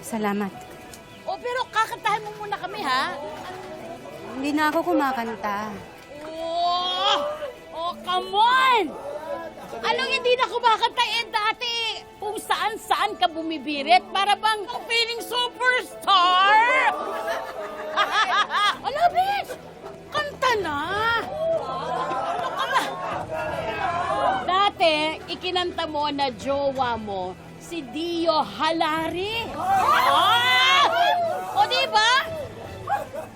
Salamat. O, pero kakantahan mo muna kami, ha? Hindi na ako kumakanta. Oh, come on! Anong hindi na kumakanta dati? Kung saan-saan ka bumibirit, para bang feeling superstar? Ala, bitch! Kanta na! Ano ka ba? Dati, ikinanta mo na jowa mo, si Dio Halari. O, diba?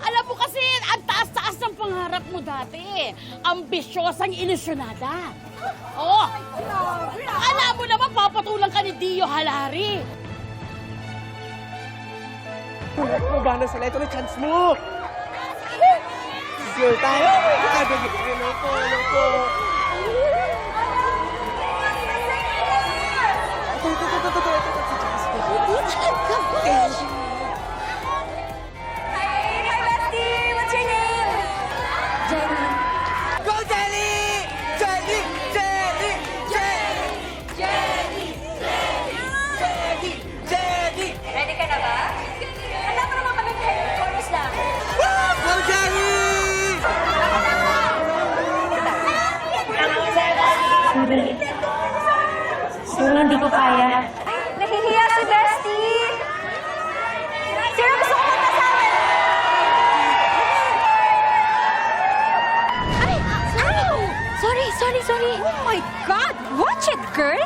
Alam mo kasi, ang taas-taas ng pangarap mo dati. Ambisyosang ilusyonada. Oo. Alam mo naman, papatulang ka ni Dio Halari. Magana sila. Ito na chance mo. Girl tayo. Ano po. Hi, bestie! What's your name? Jenny. Go, Jelly! Jelly! Jelly! Jelly! Jelly! Ready ka na ba? Handa ko naman kami chorus lang. Go, Jelly! Sorry, hindi ko kaya. Nahihiya si bestie! Sino gusto ko magkasama? Ay! Ow! Sorry! Oh my God! Watch it, girl!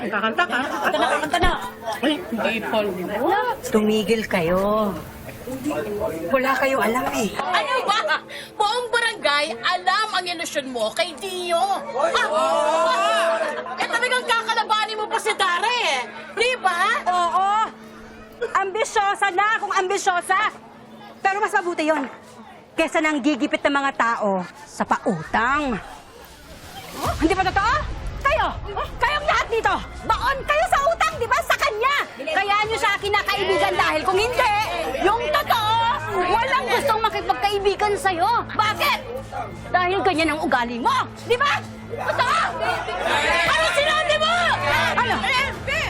Kakanta ka? Kanta na! Ay, hindi pa. Tumigil kayo. Wala kayo alam eh. Ano ba? Buong barangay, alam ang ilusyon mo kay Dio. Eh talagang kakalabanin mo pa si Dara eh. Di ba? Oo! Ambisyosa na kung ambisyosa! Pero mas mabuti yon kesa nang gigipit ng mga tao sa pautang. Hindi ba totoo? Kayong lahat dito, baon kayo sa utang, di ba? Sa kanya! Kaya nyo siya kinakaibigan dahil kung hindi, yung totoo, walang gustong makipagkaibigan sa'yo. Bakit? Dahil ganyan ang ugali mo, di ba? Totoo! Ano sinabi mo? Ano?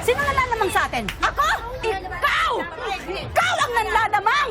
Sino nalalamang sa atin? Ako? Ikaw! Ikaw ang nanlalamang!